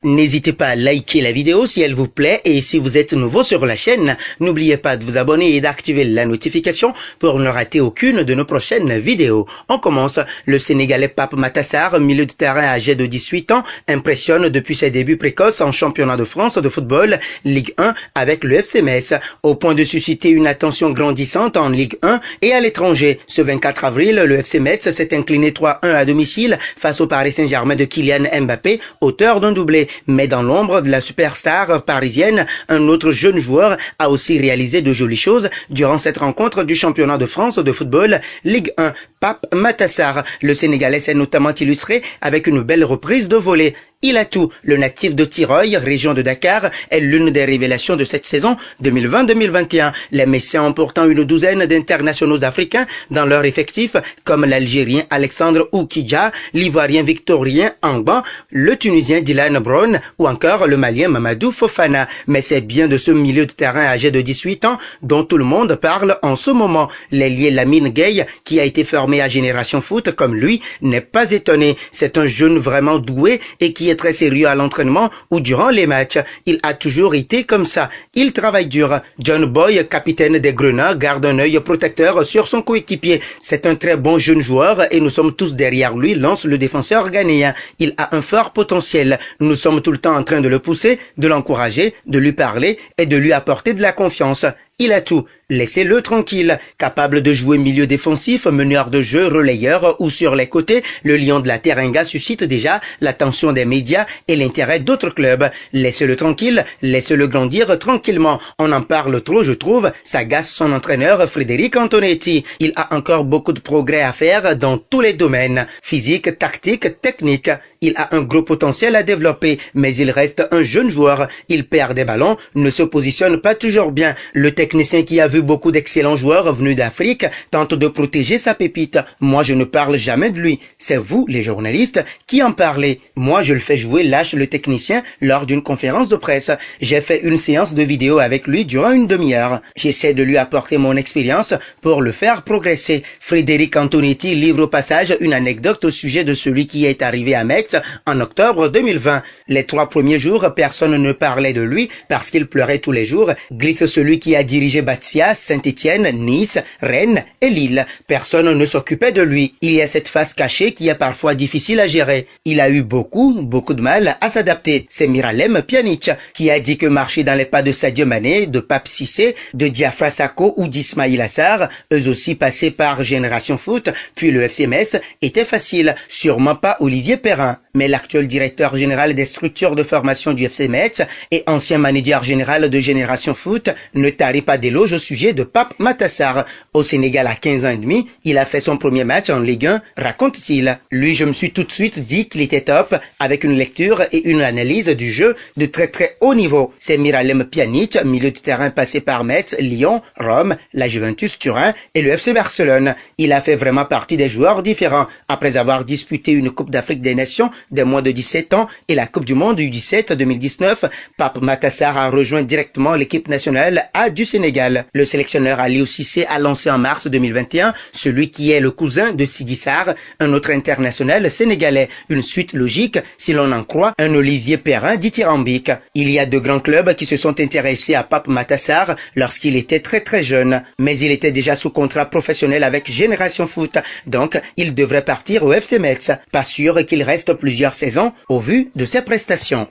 N'hésitez pas à liker la vidéo si elle vous plaît et si vous êtes nouveau sur la chaîne, n'oubliez pas de vous abonner et d'activer la notification pour ne rater aucune de nos prochaines vidéos. On commence. Le Sénégalais Pape Matar Sarr, milieu de terrain âgé de 18 ans, impressionne depuis ses débuts précoces en championnat de France de football, Ligue 1 avec le FC Metz, au point de susciter une attention grandissante en Ligue 1 et à l'étranger. Ce 24 avril, le FC Metz s'est incliné 3-1 à domicile face au Paris Saint-Germain de Kylian Mbappé, auteur d'un doublé. Mais dans l'ombre de la superstar parisienne, un autre jeune joueur a aussi réalisé de jolies choses durant cette rencontre du championnat de France de football Ligue 1. Pape Matar Sarr, le Sénégalais, s'est notamment illustré avec une belle reprise de volée. Il a tout. Le natif de Tirol, région de Dakar, est l'une des révélations de cette saison 2020-2021. Les Messiens ont pourtant une douzaine d'internationaux africains dans leur effectif, comme l'Algérien Alexandre Oukidja, l'Ivoirien Victorien Angban, le Tunisien Dylan Brown ou encore le Malien Mamadou Fofana. Mais c'est bien de ce milieu de terrain âgé de 18 ans dont tout le monde parle en ce moment. L'ailier Lamine Gueye, qui a été formé à Génération Foot comme lui, n'est pas étonné. C'est un jeune vraiment doué et qui est très sérieux à l'entraînement ou durant les matchs. Il a toujours été comme ça. Il travaille dur. John Boy, capitaine des Grenats, garde un œil protecteur sur son coéquipier. C'est un très bon jeune joueur et nous sommes tous derrière lui, lance le défenseur ghanéen. Il a un fort potentiel. Nous sommes tout le temps en train de le pousser, de l'encourager, de lui parler et de lui apporter de la confiance. Il a tout. Laissez-le tranquille. Capable de jouer milieu défensif, meneur de jeu, relayeur ou sur les côtés, le lion de la Teranga suscite déjà l'attention des médias et l'intérêt d'autres clubs. Laissez-le tranquille, laissez-le grandir tranquillement. On en parle trop, je trouve, s'agace son entraîneur Frédéric Antonetti. Il a encore beaucoup de progrès à faire dans tous les domaines. Physique, tactique, technique. Il a un gros potentiel à développer, mais il reste un jeune joueur. Il perd des ballons, ne se positionne pas toujours bien. Le technicien qui a vu beaucoup d'excellents joueurs venus d'Afrique tente de protéger sa pépite. Moi, je ne parle jamais de lui. C'est vous, les journalistes, qui en parlez. Moi, je le fais jouer lâche le technicien lors d'une conférence de presse. J'ai fait une séance de vidéo avec lui durant une demi-heure. J'essaie de lui apporter mon expérience pour le faire progresser. Frédéric Antonetti livre au passage une anecdote au sujet de celui qui est arrivé à Metz en octobre 2020. Les 3 premiers jours, personne ne parlait de lui parce qu'il pleurait tous les jours, glisse celui qui a dirigé Bastia, Saint-Étienne, Nice, Rennes et Lille. Personne ne s'occupait de lui. Il y a cette face cachée qui est parfois difficile à gérer. Il a eu beaucoup de mal à s'adapter. C'est Miralem Pjanic qui a dit que marcher dans les pas de Sadio Mané, de Pape Cissé, de Diafra Sakho ou d'Ismaïla Sarr, eux aussi passés par Génération Foot, puis le FC Metz, était facile. Sûrement pas Olivier Perrin. Mais l'actuel directeur général des structures de formation du FC Metz et ancien manager général de Génération Foot ne tarit pas d'éloges au sujet de Pape Matar Sarr. Au Sénégal à 15 ans et demi, il a fait son premier match en Ligue 1, raconte-t-il. Lui, je me suis tout de suite dit qu'il était top, avec une lecture et une analyse du jeu de très haut niveau. C'est Miralem Pjanic, milieu de terrain passé par Metz, Lyon, Rome, la Juventus Turin et le FC Barcelone. Il a fait vraiment partie des joueurs différents. Après avoir disputé une Coupe d'Afrique des Nations des moins de 17 ans et la Coupe du Monde U17 2019, Pape Matar Sarr a rejoint directement l'équipe nationale A du Sénégal. Le sélectionneur Aliou Cissé a lancé en mars 2021 celui qui est le cousin de Sidi Sarr, un autre international sénégalais. Une suite logique si l'on en croit un Olivier Perrin dithyrambique. Il y a de grands clubs qui se sont intéressés à Pape Matar Sarr lorsqu'il était très jeune. Mais il était déjà sous contrat professionnel avec Génération Foot, donc il devrait partir au FC Metz. Pas sûr qu'il reste plusieurs saisons au vu de ses prestations.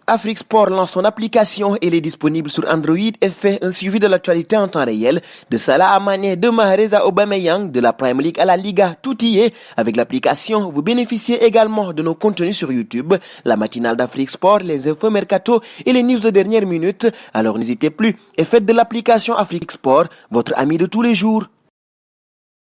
Afrique Sport lance son application, elle est disponible sur Android et fait un suivi de l'actualité en temps réel, de Salah à Mané, de Mahrez à Aubameyang, de la Premier League à la Liga, tout y est. Avec l'application, vous bénéficiez également de nos contenus sur YouTube, la matinale d'Afrique Sport, les infos mercato et les news de dernière minute. Alors n'hésitez plus et faites de l'application Afrique Sport votre ami de tous les jours.